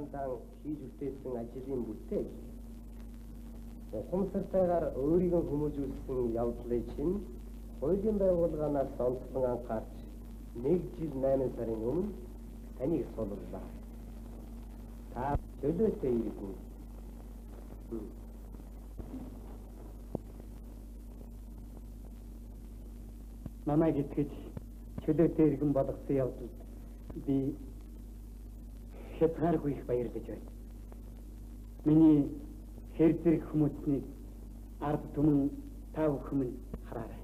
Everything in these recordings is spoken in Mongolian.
ухаандаан хийж бүтээсэн ажлын бүтээл. Ухамсартайгаар өөрийгөө хүмүүжүүлсэн явдлыг чинь хуулийн байгууллагаас онцлон анхаарч 1 жил 8 сарын өмнө таныг суллаа. Та чөлөөтэй иргэн. Намайг итгэж чөлөөтэй иргэн болгосон явдал би хязгааргүй их баярлаж байна. Миний хэр зэрэг хүмүүснийг ард түмэн та бүхэн хараарай.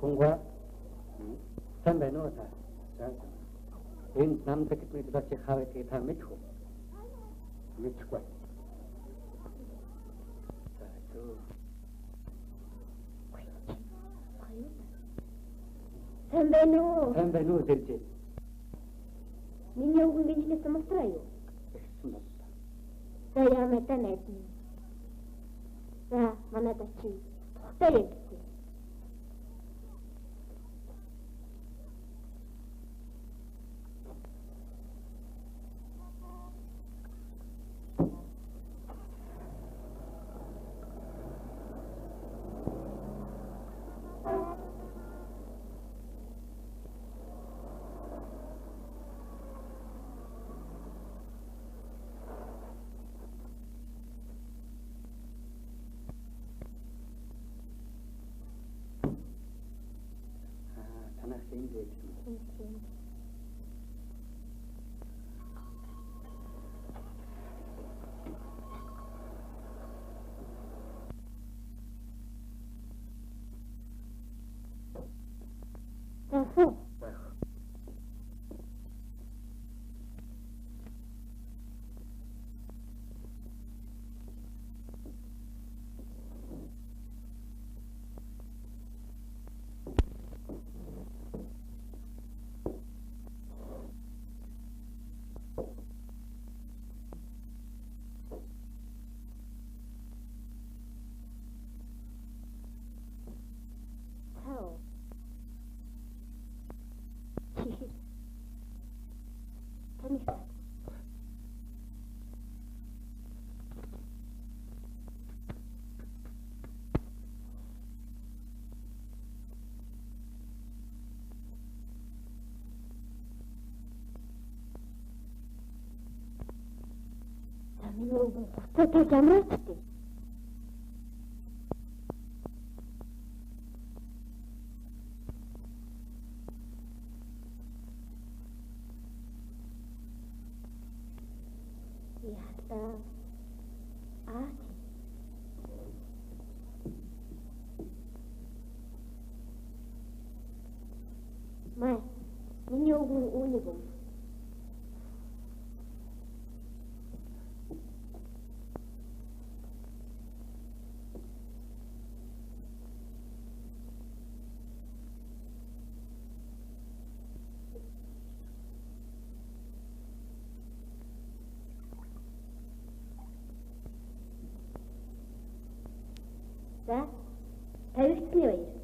Хунга сан байна уу та? Энэ намдаг бидгээс хавьдаг та мэдхүү. Мэдхгүй. Сан байна уу? Сан байна уу зэрэг. Миний өвгөн гинжлээс мултраа юу? За яамаа та найдна. За манайд очив. Тухтай юм. Та jamraachti. Яата аати. Май, миний өвгөн үүнийг юм. За, тавигдсны баяр.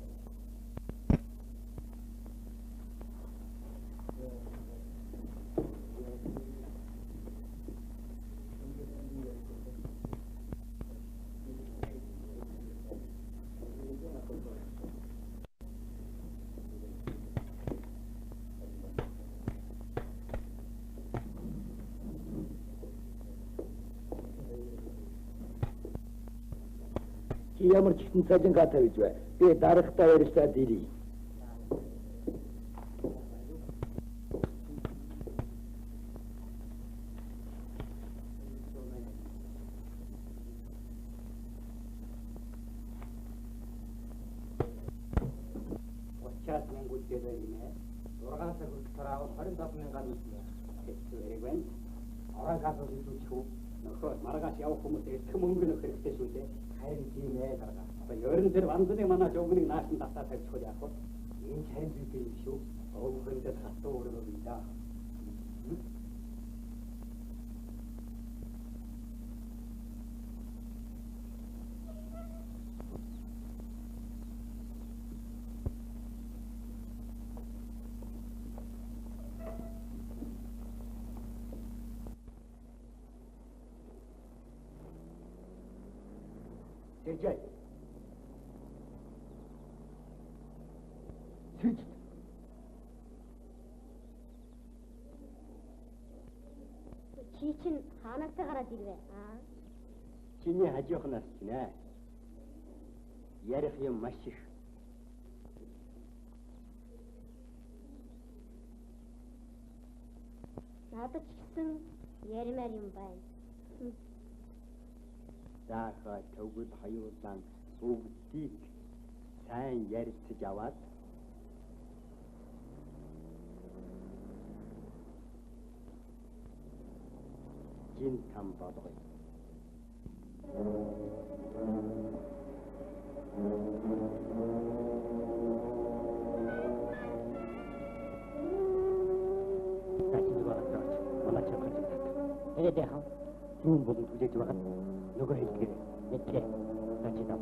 Чи ямар ч ихсэн цалингаа тавьж бай. Би дарагтаа ярилцаад ирье. Маргааш явах хүмүүс их мөнгө нөх хэрэгтэй шүү дээ. Харин тийм ээ дарга. Одоо ерөн дээр вандны манай жогныг наасан татаа тавьчихвал яах вэ? Энэ харин зүйл юм шүү. Өвгөндөө хатуу өргөө бий да. Сэржээ. Сэрж. Чи чинь хаанаас гараад ирвэ? Чиний хажуухнаас нэ. Ярих юм маш их. Надад ч гэсэн ярмаар юм байна. Заахаа төгөл хаюулан бүгдийг сайн ярилцж аваад жин там бодгоё. Тэгээд яах вэ? Зүүн болон түлээж байгаа нөгөө хэлгээр нэтлээ. Начидав.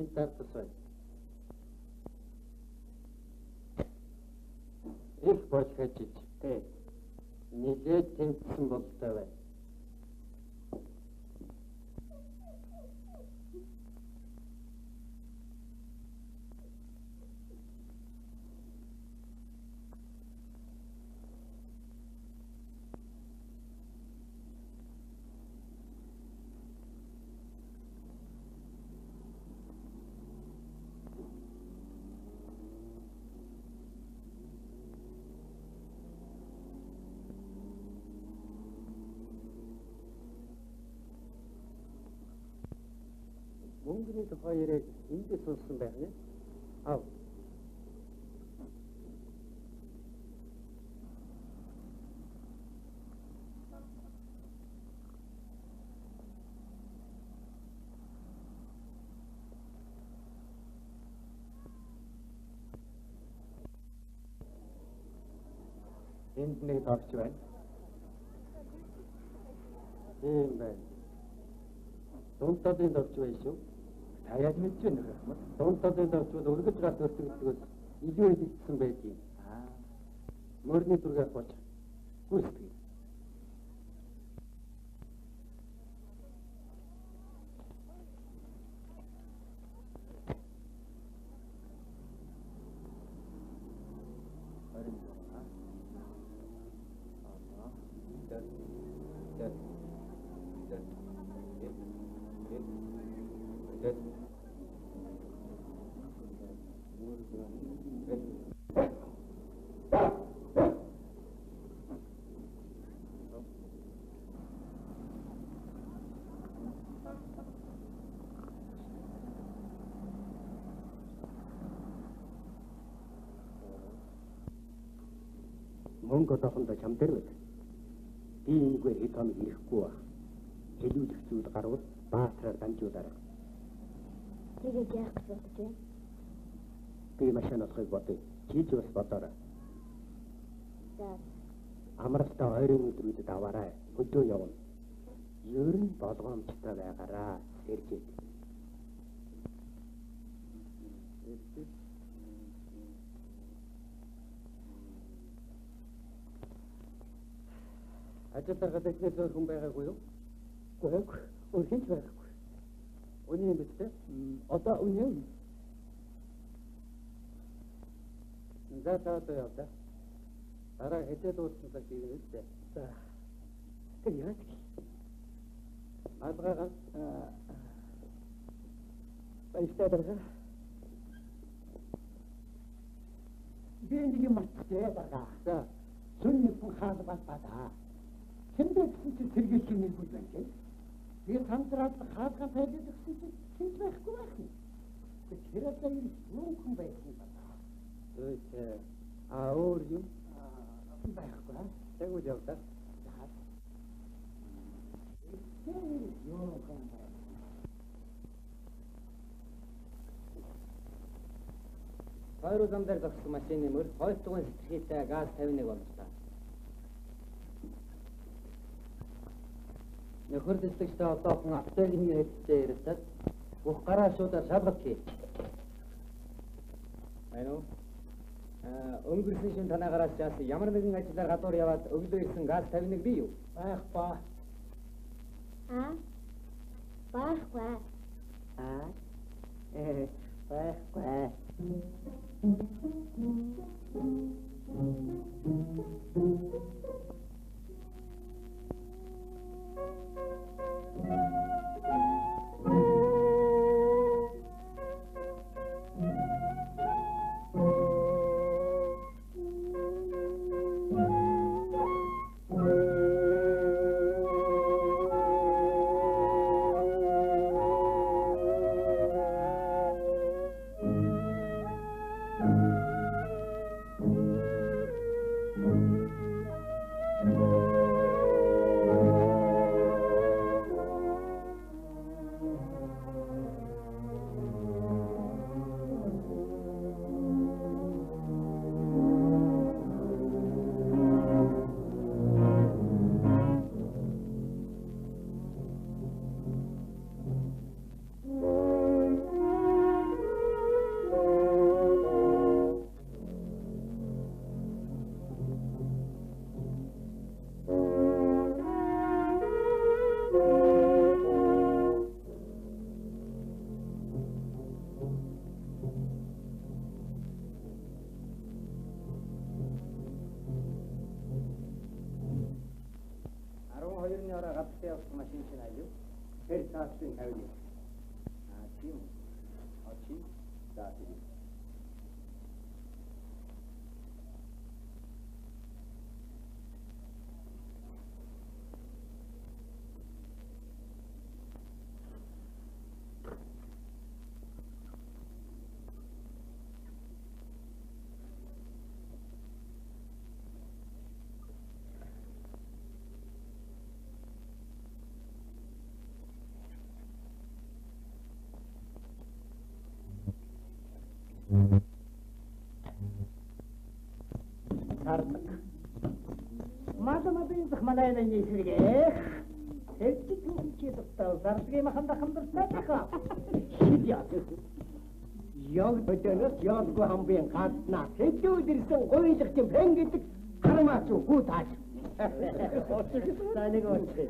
энэ тартас байна. Их бочгаж ичтэй. Нилээд тэмцсэн болтой байна. Мөнгөний тухай яриад эндээ сонссон байх нэ? Ав. Энд нэг тавч байна. Тийм байна. Дундталын тавч байна шүү. Та яаж мэдж байна вэ? Дундталын тавчууд өргөж гал өртөгдгөөс илүү идэгдсэн байдгийг. Мөрний дүргээ гоч. Гүйцэтгэв. Мөнгө одоохондоо чам дээр байна. Би энэгээр хэд хоног ирэхгүй ба. Хэлүүлэх зүйл гарвал баатраар дамжуулаарай. Тэгээд яах гэж бодож байна? Би машин олохыг бодъё. Чи ч бас бодоорой. За. Амралтаа 2 өдрүүдэд аваарай. Өдөө явна. Ер нь болгоомжтой байгаараа. Сэржээд. Ажилтнаа дэвшил хүн байгаагүй юу? Үгүй. Өрхөж байгаагүй. Өний юм бистэ? Одоо үнэн. За яваа. Дараа хэдээд дууссан цаг тийм үү? За. Тэр яа гэх. Адгаа баяртай. Би нэг юм матчихээ даа. За. Сүнний хүн хаалт батаа. Хэмдээ гэсэн чи сэргийлэх нэг үйл байна. Би сандраад хаалган тайлж гэсэн чи хинт байхгүй байх юм. Тэр хэрэв юу хүн байсан ба. Өөч өөр юм байхгүй. Тэгвэл яваа. Хоёр зам дээр зогссон машины мөр хойлтгын сэтгэлтэй газ 51 боллоо. Нөхөр дэслэгчтэй одоохон автогийн хэлцээ ирсэн. Бүх гараа шуудаар шалгах хий. Айно. Өнгөрсөн шин танаагараас чаас ямар нэгэн ажлаар гадуур яваад өглөө ирсэн газ 51 бий юу? Байх ба. Байхгүй. Байхгүй. Цаашдаа явах машин чинь аюу. Тэр цаашдын тавья. Тийм. Очи. За тийм. Sardık. Madem zıhmalayla nesirge. Sevgi tüm tutar. Sardık yemakanda kandırsa da. Şidiyat. Yol ödönüz, yol bu hambien kartına. Sevgi ödürsen koyacak için ben gittik. Karıması bu taş. Sani koçu.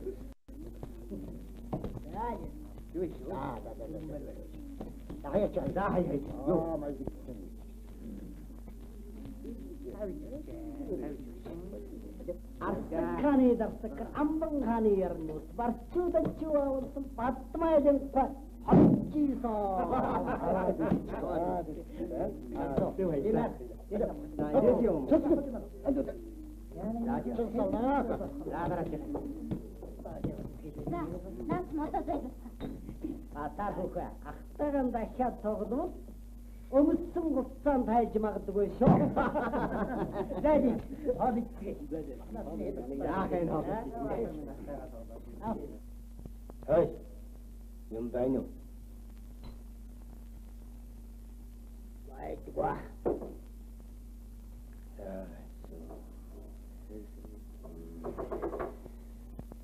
Daha yaşa, daha yaşa. Yok. Arsıkhanı darsıkır, ambınkhanı yarınız. Barçı da çuva olsun, batmayacağım. Hakkıysa. Нас мотоциклист. Атар хөхө, ақтағанда хят тоғдым. Өмүттүн куттан тайжымагды көйшө. Дәди, абитти. Яахын хоб. Ой. Юм байна уу? Лайква.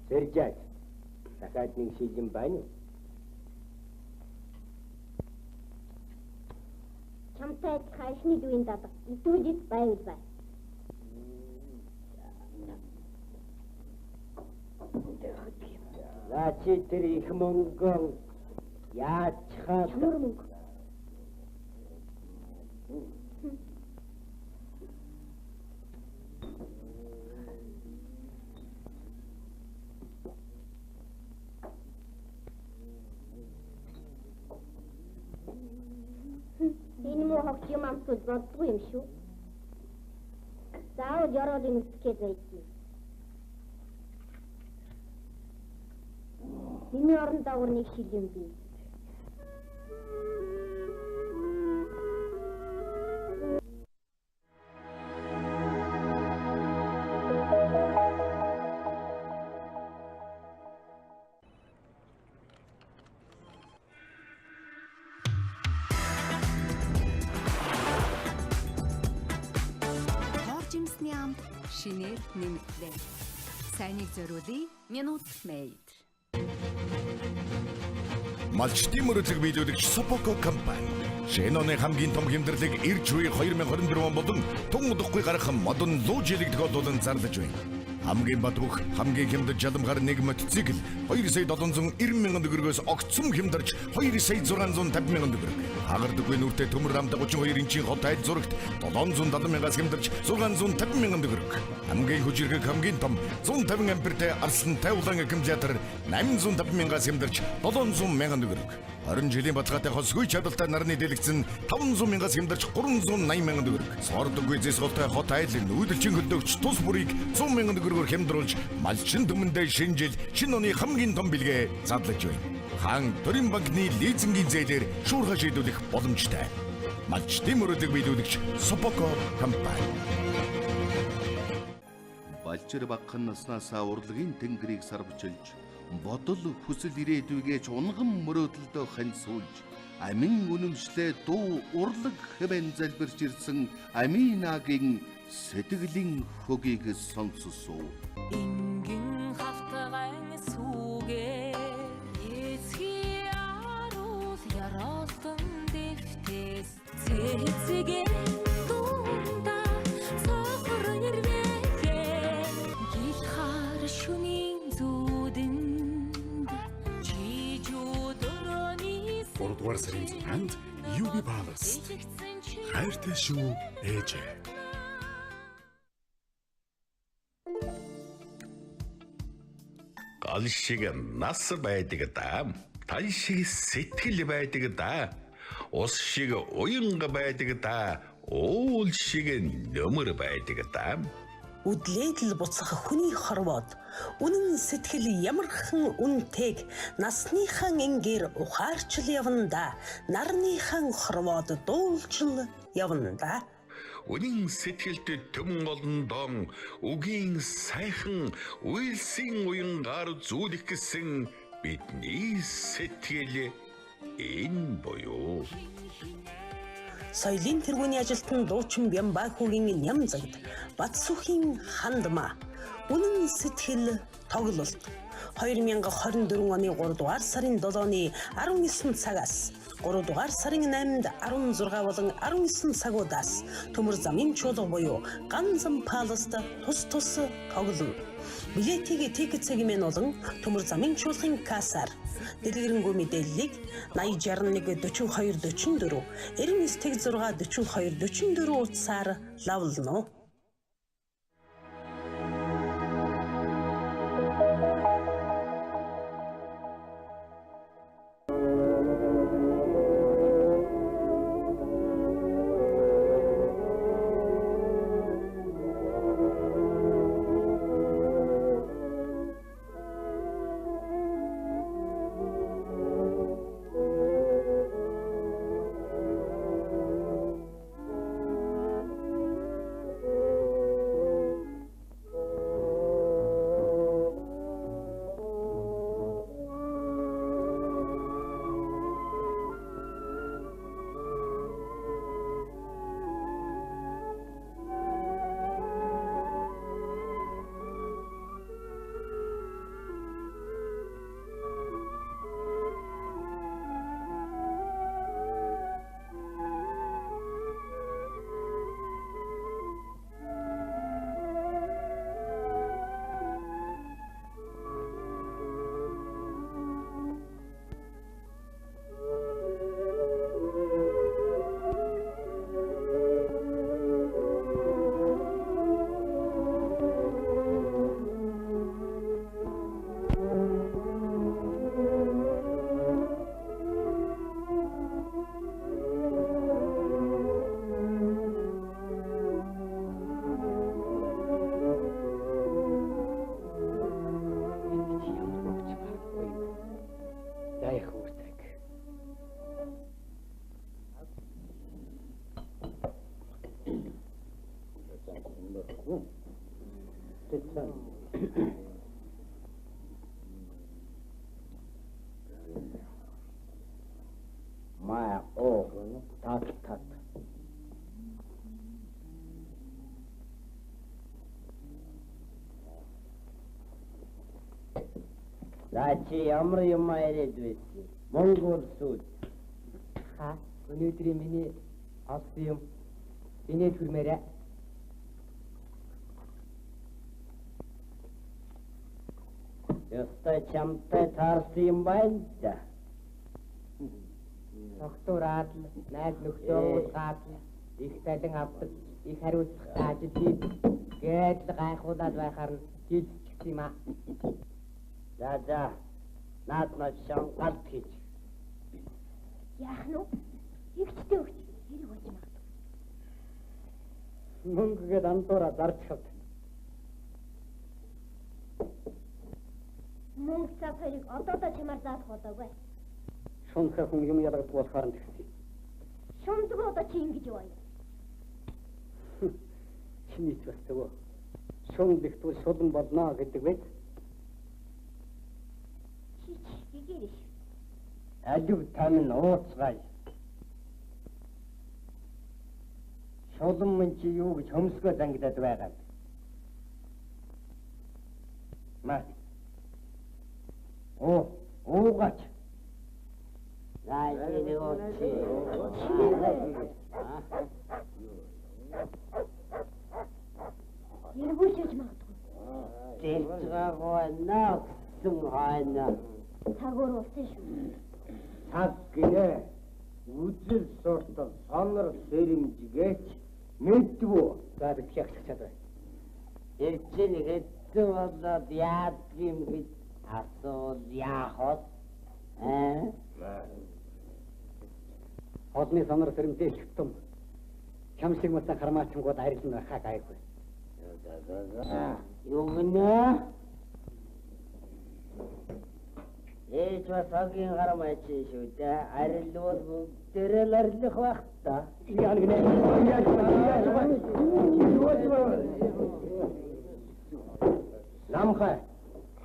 Сэржээд. Дахиад нэг шийдэн байна уу? Чамтай хайшны дүүн дадаг. Итүүлэд байлбай. Лачи тэр их мөнгөн яаж хаа Чамар мөнгө. Энэ муу хогч юм амтуд боддгүй юм шүү. Заавал ёроолын үсгээд байдгийг. Миний орон даавар нэг шил юм бий. Жимсний амт шинээр нэмэгдлээ. Сайныг зориулъя. Минут метр. Малчтын мөрөдлөг биелүүлэгч Сопоко компани. Шинэ оны хамгийн том хэмжээрлэг ирж буй 2024 он болон тун удахгүй гарах модон луу жилиг тохиолдуулан зарлаж байна. Хамгийн бат бүх хамгийн хямд жаламгаар нэг мотоцикл 2,790,000 төгрөгөөс огцом хямдарч 2,650,000 төгрөг. Хагардаггүй нүртэй төмөр рамд 32 инчийн хот айл зурагт 770,000-аас хямдарч 650,000 төгрөг. Хамгийн хүчирхэг хамгийн том 150 ампертай арслантай улаан аккумулятор 850,000-аас хямдарч 700,000 төгрөг. 20 жилийн баталгаатай хосгүй чадалтай нарны дэлгэцэн 500,000-аас хямдарч 380,000 төгрөг. Сордоггүй зэс голтой хот айл нүүдэлчин хөлдөөгч тус бүрийг 100,000 төгрөгөөр хямдруулж малчин төмөндөө шинэ жил шинэ оны хамгийн том бэлгээ задлаж байна. Хаан Төрийн банкны лизингийн зээлээр шуурхай шийдвэрлэх боломжтой. Малчтын мөрөдлөг биелүүлэгч Сопоко компани. Балчир багхан наснаасаа урлагийн тэнгэрийг сарвчилж бодол хүсэл ирээдүйгээс унган мөрөөдөлдөө хань суулж амин үнэмшлээ дуу урлаг хэвэн залбирч ирсэн Аминагийн сэтгэлийн хөгийг сонсосоо. Ингийн хавтгайн сүгэ эцгийн аруул яролтон дэвтэс цэцэгэ дунда сохор нэрвэгэ гилхар шүнийн зүдэнд чижүү дөрөний 3 дугаар сарын 6-нд UB Palace. Хайртай шүү ээжээ. гал шиг нас байдаг да. Тал шиг сэтгэл байдаг да. Ус шиг уянга байдаг да. Уул шиг нөмөр байдаг да. Үдлээд л буцах хүний хорвоод үнэн сэтгэл ямархан үнэтэйг насныхан ингээр ухаарчл явна. Нарныхан хорвоод дуулжл явна. Үнэн сэтгэлд төмөн олон дон үгийн сайхан үйлсийн уянгаар зүйлэх гэсэн бидний сэтгэл энэ буюу соёлын тэргүүний ажилтан дуучин Бямбаахугийн Нямзагд Батсүхийн хандма үнэн сэтгэл тоглолт 2024 оны 3 дугаар сарын 7-ны 19 цагаас 3 дугаар сарын 8-нд 16 болон 19 цагуудаас төмөр замын чуулга буюу Ганзам Паласт тус тоглоно. Билетийг тикетсэгмэн болон төмөр замын чуулгын кассаар дэлгэрэнгүй мэдээллийг 8061 42 44 99 6 42 44 утсаар лавлно. Чи ямар юм яриад байсан? Монгол сүд. Өнөөдрийн миний олсон юм инээд хүрмээрээ. Ястай чамтай таарсан юм байна да. Доктор найз нөхдөд гаатал их талан авдаг их хариуцлах ажил хийдэг гээд гайхуулаад байхаар нь жилчих юм аа. За наад маш шангалт хийж. Яах нь вэ? Игчтэй өгч хэрэг болж магадгүй. Мөнгөгээд андуураа зарчихав. Мөнгө цав хоёрыг одоо чамаар заах болоогүй. Шунхай хүн юм ялгаж болохоор нь тэгсэн. Шундаг одоо чи ингэж юу вэ? Чиний ч бас тэгвэ. Шунлэгтвэл шулан болно гэдэг вэ? Гэгэрш. Алив тань ууцгай. Шулан мөн чи юу гэж хөмсгөө зангидаад байгаа. Маа. Уугач. Яргуулж магадгүй. Тэцгаагаа наагсан хайна. Цагуур усан шүү. Цаг гинэ. Үзэл суртал сонор сэрэмжгээч мэдвүү. За би яг чачаад байна. Эрчэн хэдэн болоод яад юм гэж Асуул яахад? Одны сонор сэрэмдээ шигтэн. Чамшиг мөсөн хармаачингууд арилсан байхаа гайгүй. Юу гэнэ? Ээж басагийн гармаач шүү дээ. Арилуул бүгдээрээ л арилах байх та. Яа гэнэ? Намхай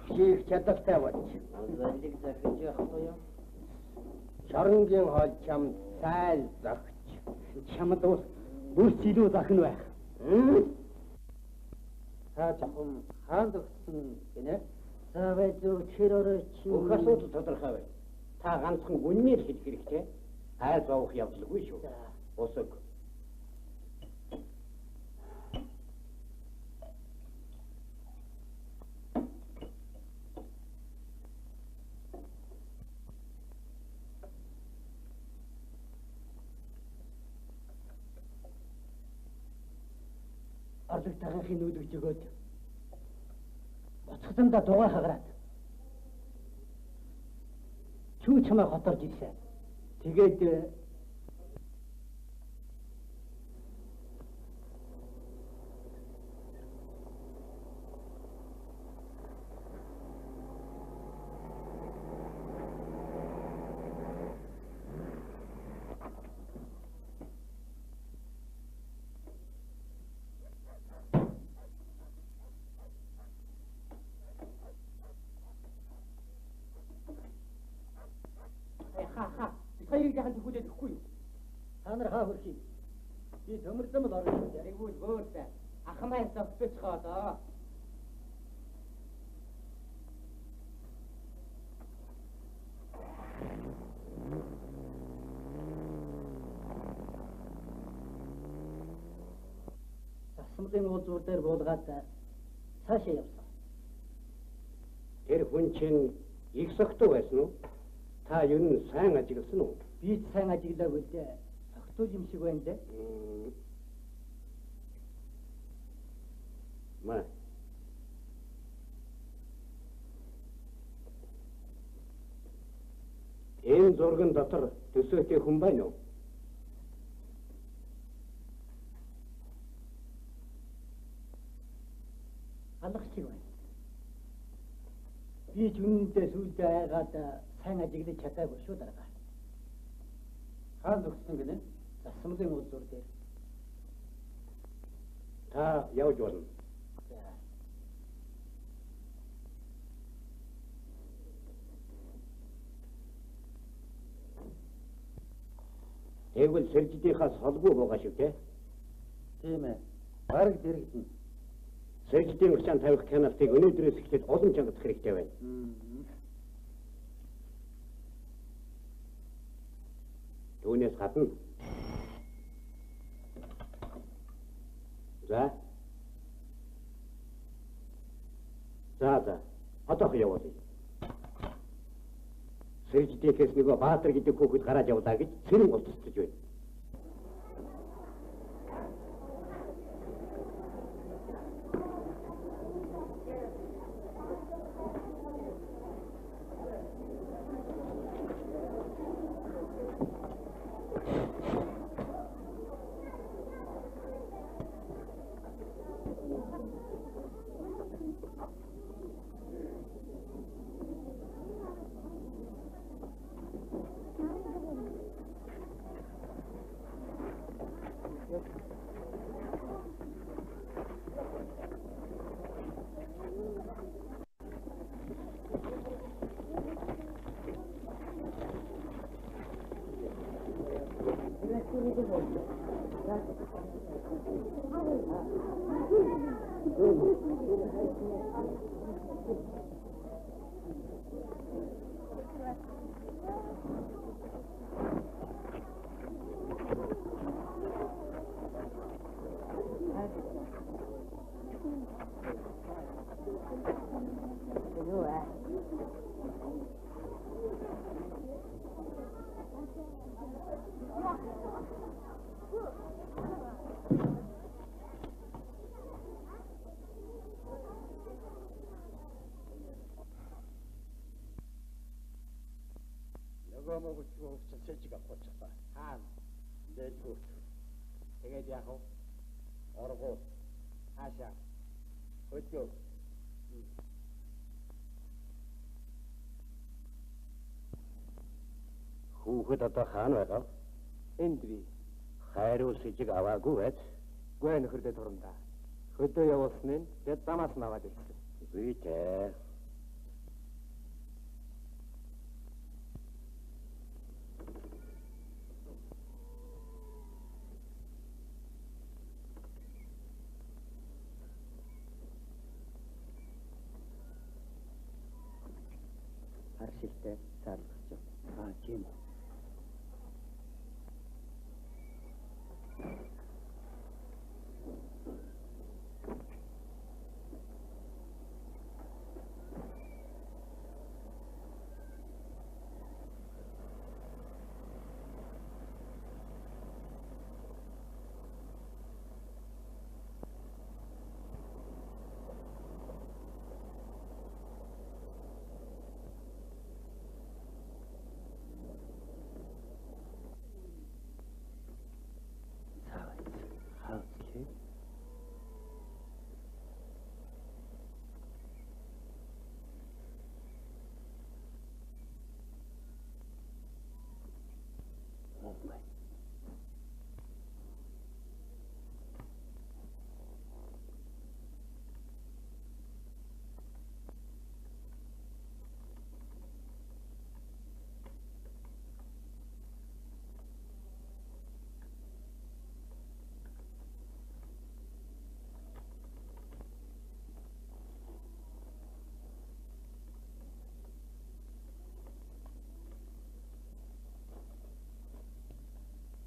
хийх чадaltaй болж. Залиг захиж явахгүй юу? Шоронгийн хоол чам цайл зогч. Чамд бол бүрч илүү захин байх. Та чахам хаанд өгсөн гинэ? Савэ зүг чиророо чи. Бүх асуудал тодорхой байна. Та ганцхан үнээр хэлэх хэрэгтэй. Айл зовох явдалгүй шүү. Усаг. Орлог тахын нүүдгж өгөөд боцгондоо дугаа хагараад чүү чамаа хоторж ирсэн. Тэгээд хоёрыг яхан зүгүүлээд өгөхгүй юу? Та нар хаа хөрхий? Би төмөрлөм л орно. Яриггүй бөөртэй. Ахмаа зогсчихоо доо. Засмын уулзуур дээр буулгаад цаашаа явсан. Тэр хүн чинь их согтуу байсан уу? Та юу н сайн ажигласан уу? Би сайн ажиглаагүй дээ. Согтуу юм шиг байна дээ. Маа. Энэ зурган дотор төсөөтэй хүн байна уу? Алах шиг байна. Би ч үнэндээ сүлдээ айгаад сайн ажиглаж чадаагүй шүү дарга. Хаан өгсөн гинэ? Засмын уулзуур дээр. Та явж болно. Тэгвэл сэржидийнхаас холбоо байгаа шүү те? Тийм ээ. Бараг дэрэгдэнэ. Сэржидийн урьдчилан тавих каналтыг өнөөдрөөс эхлээд олон чангадах хэрэгтэй байна. Түүнээс гадна. За. Одоох явуулъя. Сэржидээс нөгөө Баатар гэдэг хүүхэд гараад явлаа гэж цэрэн голцолцож байна. намайг ч сэжиг авчихлаа. Аа. Дээлгүүт. Тэгээд яах вэ? Оргоо. Хаашаа. Хөдөө. Хүүхэд одоо хаана байгаа? Энд би. Хайруу сэжиг аваагүй байц. Гүй нөхөрдөө турандаа. Хөдөө явуулсан нь тэд замаас наваад ирсэн. Би тэ. Харшилтэй сарлах. Тийм үү.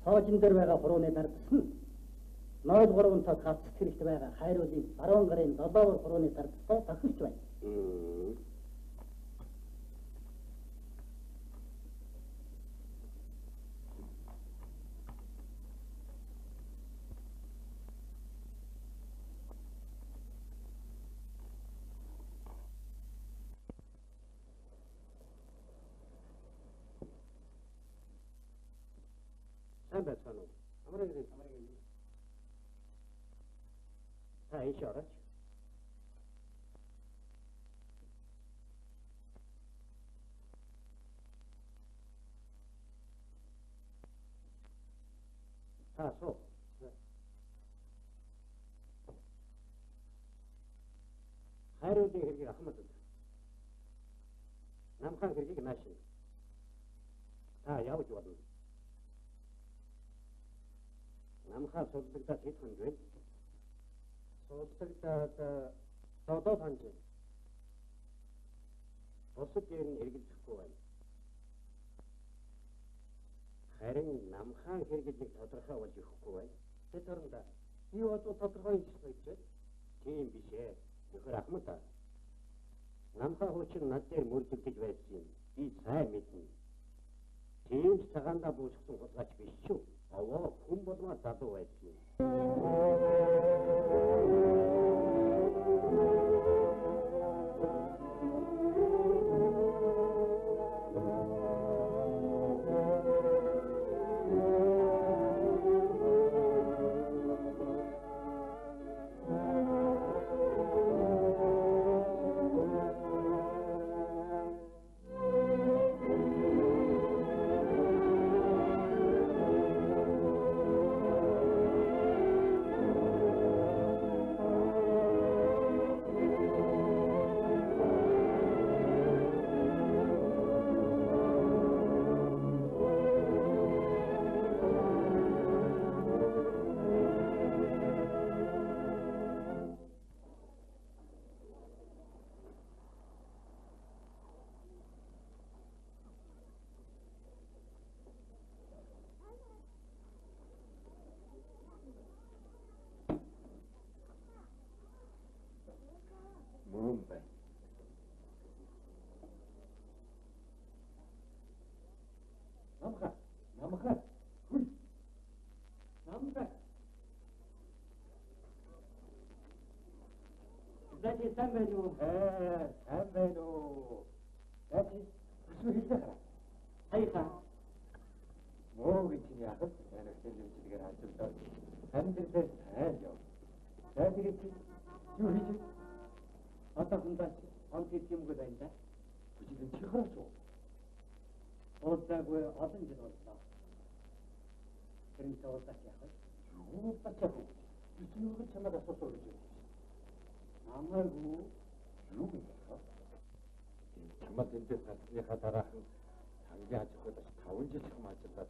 Тоожин дээр байгаа хурууны дардсан 0.3 тоо хавцах хэрэгтэй байгаа хайруулын баруун гарын 7 хурууны дардтай тохирч байна. Байцгаана уу? Амраг. Та энэ шараач. Соо. Хайруудын хэргийг ахмад. Намхан хэргийг наашин. Та явж болно. Намхаа судалдагтаа хийх юм. Судалдагтаа содод ханж. Босод дээр нь хэрэгжихгүй байна. Харин намхаа хэрэгжих тодорхой болж ирэхгүй байна. Тэдэрнда би одоо тодорхой юм шиг байж. Тийм биш ээ. Нөхөр ахмад. Намхаа хуучин над дээр мөрдөгдөж байсан юм. Би сайн мэднэ. Тийм цагаандаа буусгасан хулгайч биш шүү. Аваа хүн болмаа залуу байсан. Дайте самбену. Самбену. Дайте. Что это? Айха. Муу гэж яахад анхны зүйлээр ажиллаад амьдралаа сайн яв. За тэгээд юу хийж одоо хүндээ онц юмгүй байна да. Бүжиглэн чи хараач уу? Уулзаагүй олон жил боллоо. Тэрнээ уулзаач яах вэ? Юу бачаа вэ? Юу чамайг асуусаа гэж байна. Намайгүй юу гэж байна? Чамайг энэ хатны дараахан хамгийн ажихад 5 жил хэм ажиллаад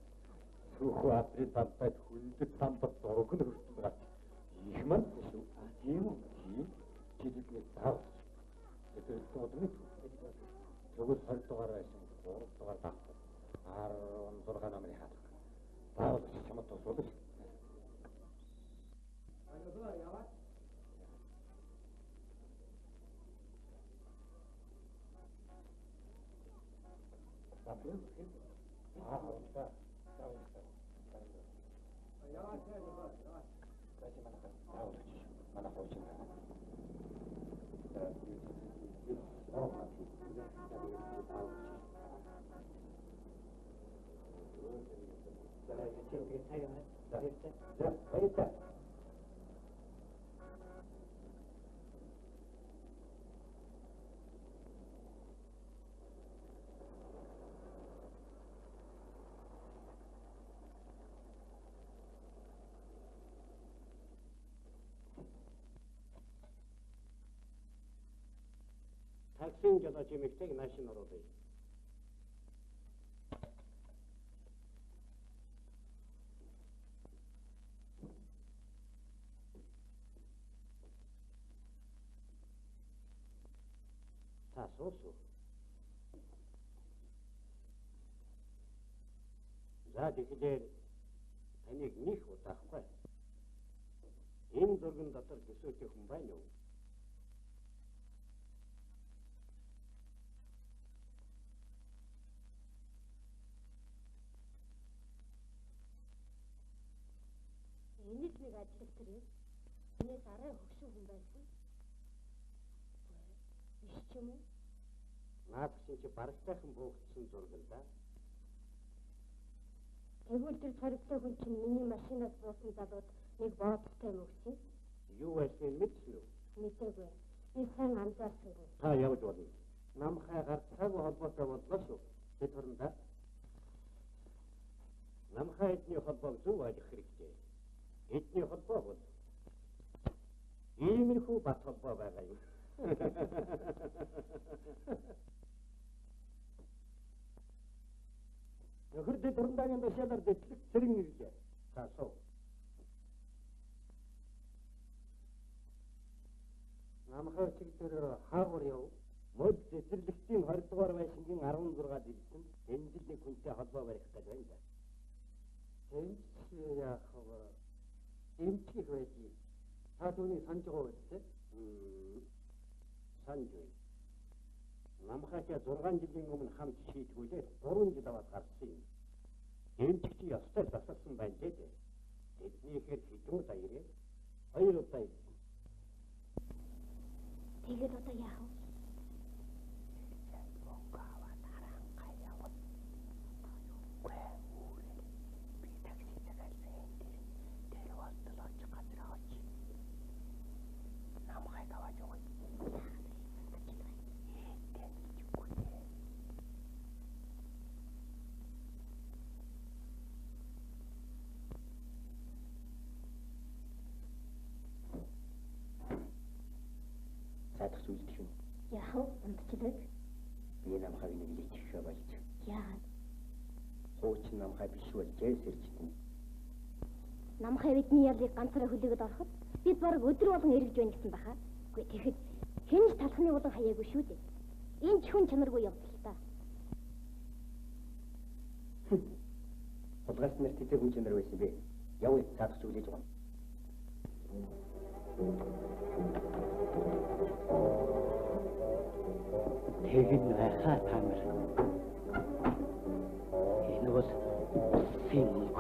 Сүүхүү април бамтай хүндэт самбар зураг нь хүртэл гарч их манд шүү. Тийм үү? Чидэдний тав. Тэр тооны тэгвэл 20 дугаар байсан 3 дугаар баг. 16 намын хат. Баавал чамд тусуулж. Аюулаа яваа. Април. Аа. Таксин жолооч эмэгтэйг машин оруулъя. Та суусуу. За тэгэхээр таныг нэг удаахгүй. Энэ зурган дотор төсөөтэй хүн байна уу? Энийг нэг ажил төрөө. Энэс арай хөвшин хүн байсан. Биш ч юм уу? Наад чи барагтайхан буухсан зурган да. Тэгвэл тэр царигтай хүн чинь миний машинаас буусан залууд нэг боодтой юм өгсөн. Юу байсан мэдсэн үү? Мэдээгүй. Би сайн анзаарсангүй. Та явж болно. Намхай гарцаагүй холбоотой боллоо шүү. Тэд хоорондоо намхай эдний холбоог зөв ойлгох хэрэгтэй. Эдний холбоо бол иймэрхүү бат холбоо байгаа юм. Нөхөрдөө дурандаагийн башаалаар дэтлэг зэрэг нэрлээ. Таасуу. Намхай чигтэр хаагур яв. Мод цэцэрлэгтийн 20 дугаар байшингийн 16-ад ирсэн. Энэ жил нэг хүнтэй холбоо барих гэж байна да. Тэнч яах вэ? Эмчих байжээ. Та түүний санаж байгаа үү? Санаж байна. Намхайчаа 6 жилийн өмнө хамт шийдгүүлээ 3 жил аваад гарсан юм. Эмчик чи ястай засалсан байна дээ. Тэднийхээр хэдэн удаа ирээ? 2 удаа ирсэн. Тэгээд одоо яах вэ? Садах зүйлдэх юм. Яах вэ? Унтчихлаа. Би намхайг нэг личхэ болж. Яагаад? Хуучин намхай биш болжээ сэрчтэн. Намхай бидний ялыг ганцаараа хүлээгээд ороход бид бараг өдөр болгон эргэж байна гэсэн баха. Үгүй тэгэхэд хэн ч талхны улан хаяагүй шүү дээ. Энэ ч хүн чанаргүй явдал та. Улгаас нэр тэтгэх хүн чанар байсан бэ? Явъя садах зүйлээж байгаа. Тэгин байхаа тамир. Энэ бол финк.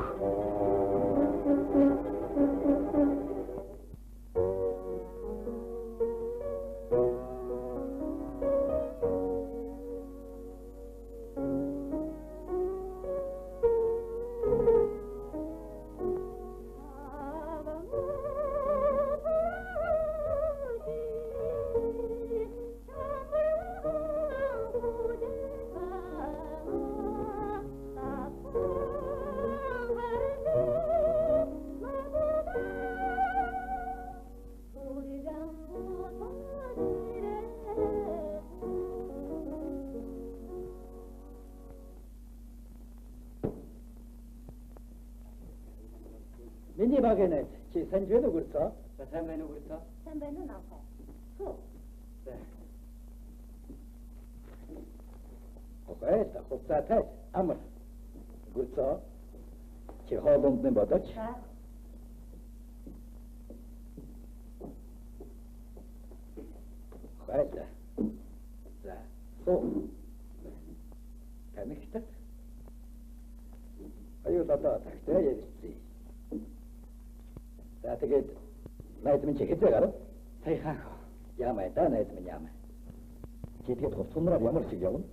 Миний багийнэ чи санаж байна уу гүрцөө? Сайн байна уу гүрцөө? Сайн байна уу наахай? Окей, хөвцөөтэй амар. Гүрцөө чи хоолонд нь бодож. Хайда. За. Танихтаа. Аюулаа тагтаа ярьцээ. За тэгээд найз минь чи хэзээ гарав? Сайхан. Яамай та найз минь яамай. Чи тэгээд хувцсанараа ямар шиг явна?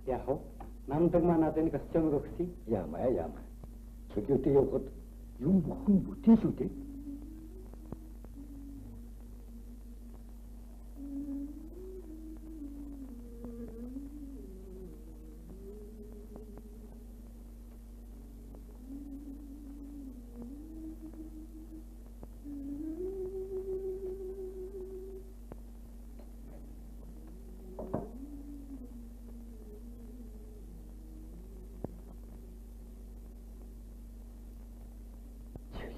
Яг уу. Намдаг манад энэ костюмыг өгсөн. Яамай. Чөлөөтэй явхад юм бүхэн бүтээл үү?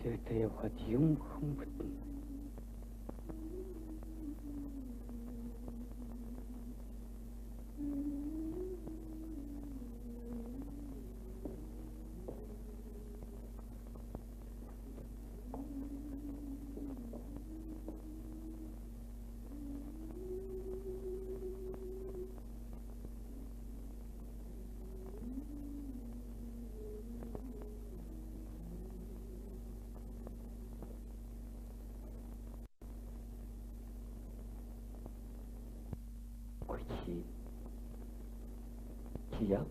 Чөлөөтэй явхад юм бүхэн бүтэн. Чия?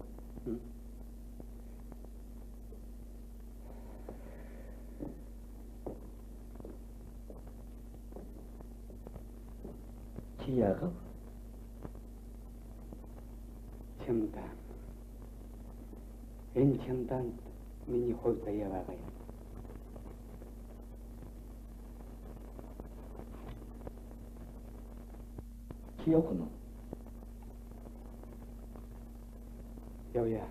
Чияга? Чимдан. Энэ чимдан миний хувь заяа байгаа юм. Чи явах нь? Явъя.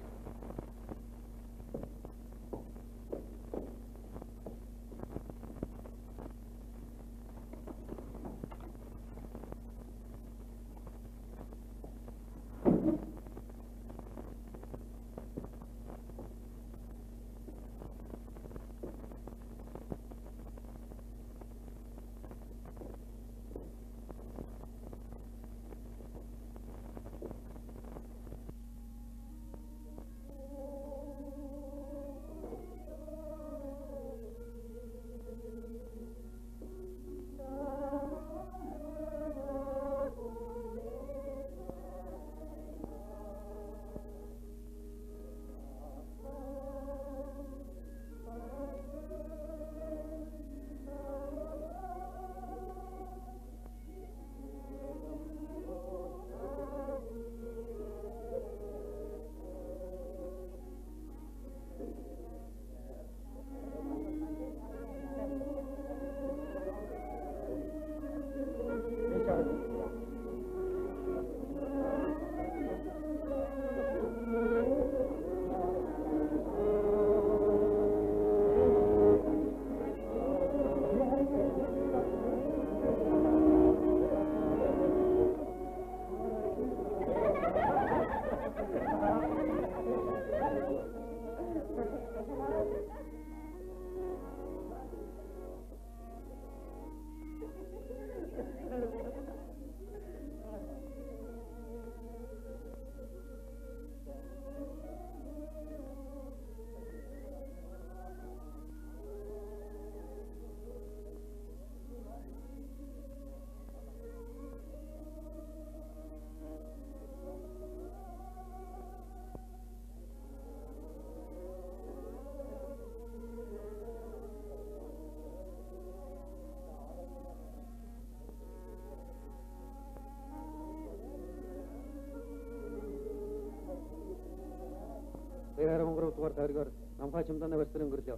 Тэрээр монгол дугаар тавиргаар намхай чимдана барьсан өнгөрлөө.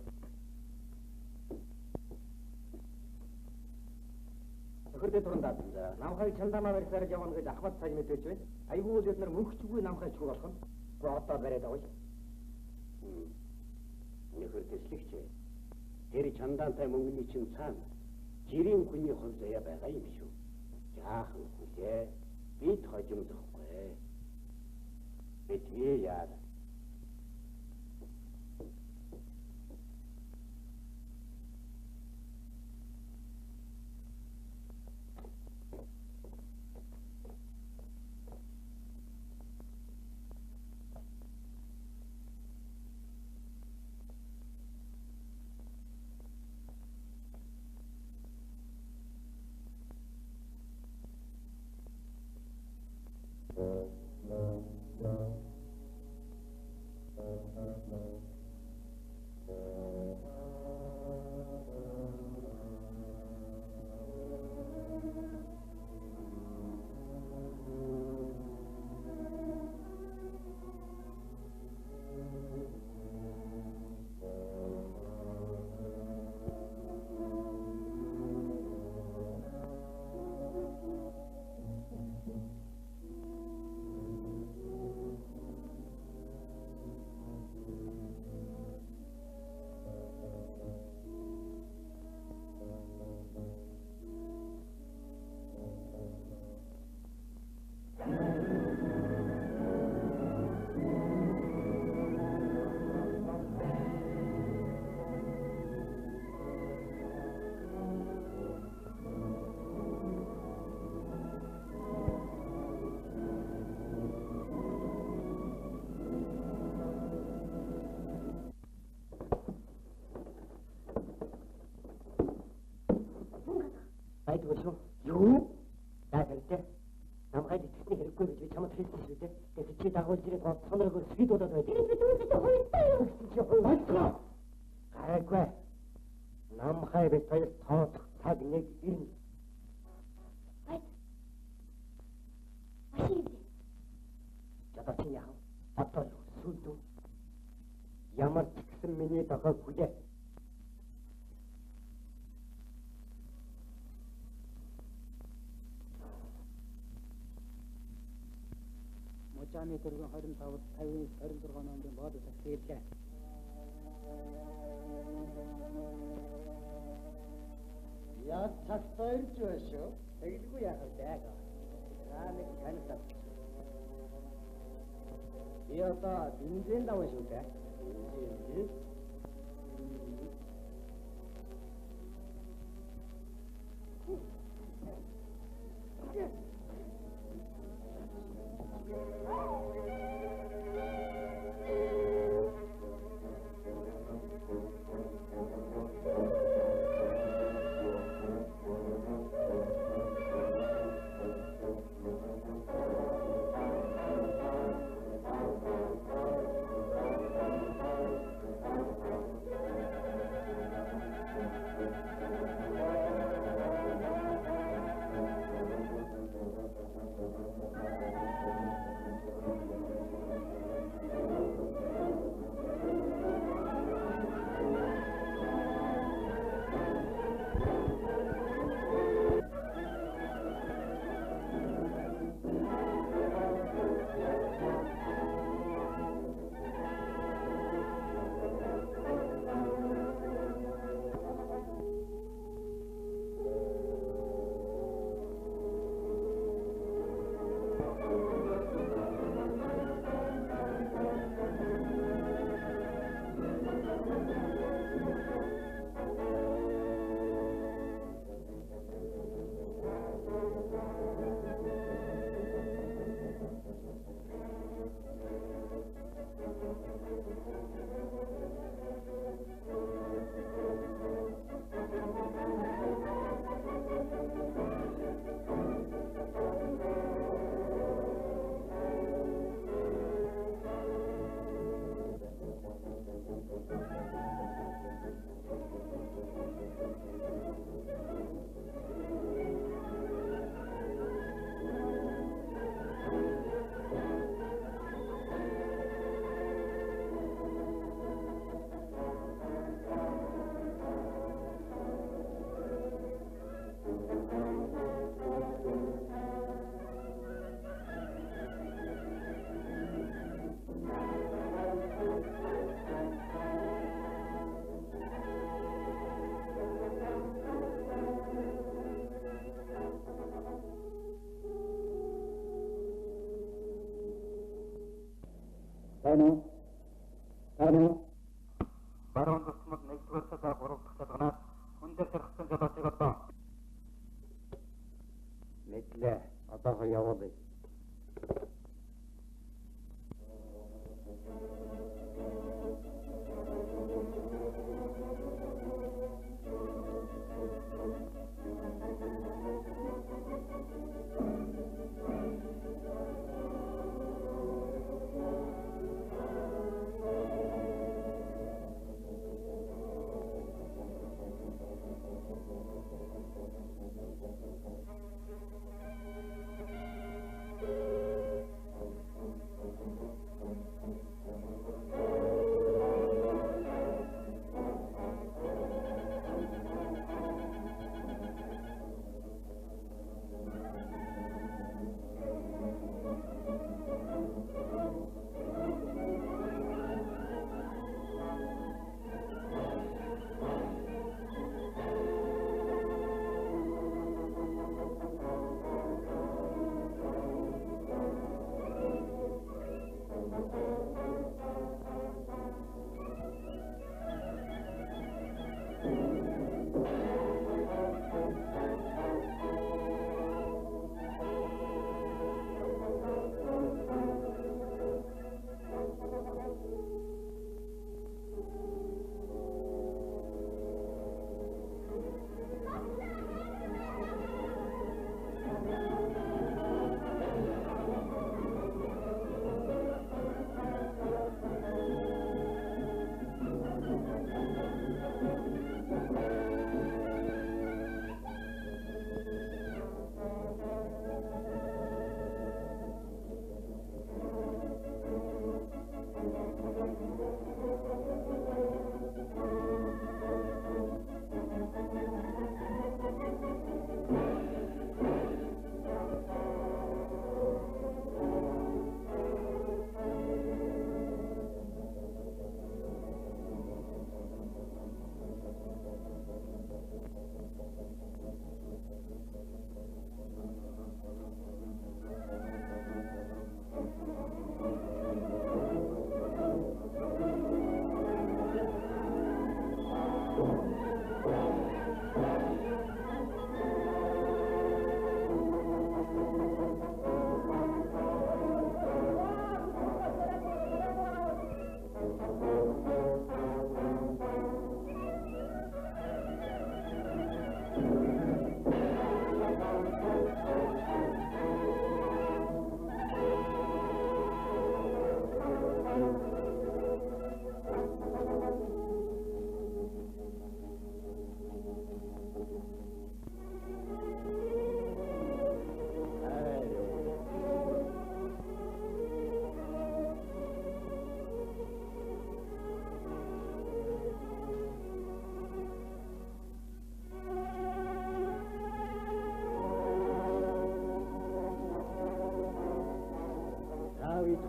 өдөө турандаад намхай чандамаа барьсаар явна гэж ахмад цааш мэдээж байна. Айгүй л эдгээр мөнхчгүй намхай чгүй болох нь. Гэхдээ одоо бариад авъя. Нөхөр төслөгч бай. Тэр чандаантай мөнгөний чинь цаана жирийн хүний хов заяа байгаа юм шүү. Жаахан хүлээ. Бид хожимдохгүй. Битгий яа. Айдвал юу? Даатай. Намайг эцэсний хэрэггүй гэж би чамд хэлсэн шүү дээ. Тэгээд чи дагуулж ирээд сонирхол сэд болоод байд. Би дүүсээ хоёртой. Гайгүй. Намхай би хоёр тооцох цаг нэг ирнэ. Айд. Машин. Жадаач яах вэ? Одоо сүлдөө. Ямар ч гэсэн миний дагаг хүлээ. Мужааны дөрвөн 25-д 50-26 номын бод засаглаа. Яг цагтаа ирж байна шүү. Тэгэлгүй яах вэ? Нэг таньсан. Би одоо бензин даваа шүү дээ. Баруун тусмад 1-р сар 3 дахь шалганаас хүндэр сэрхсэн жолоочийг одоо. Мэдлээ. Одоогоо явуулъя.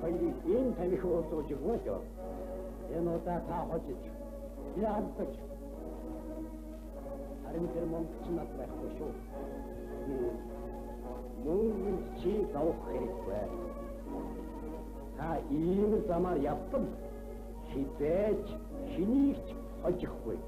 хоёрыг энэ тамхи уусууж өгөөч. Энэ удаа та хожиж, яалтаж. Харин тэр монголч над байхгүй шүү. Мөнгөнд чи зовх хэрэггүй. Та ийм замаар явтал хизээч шинийгч хожихгүй.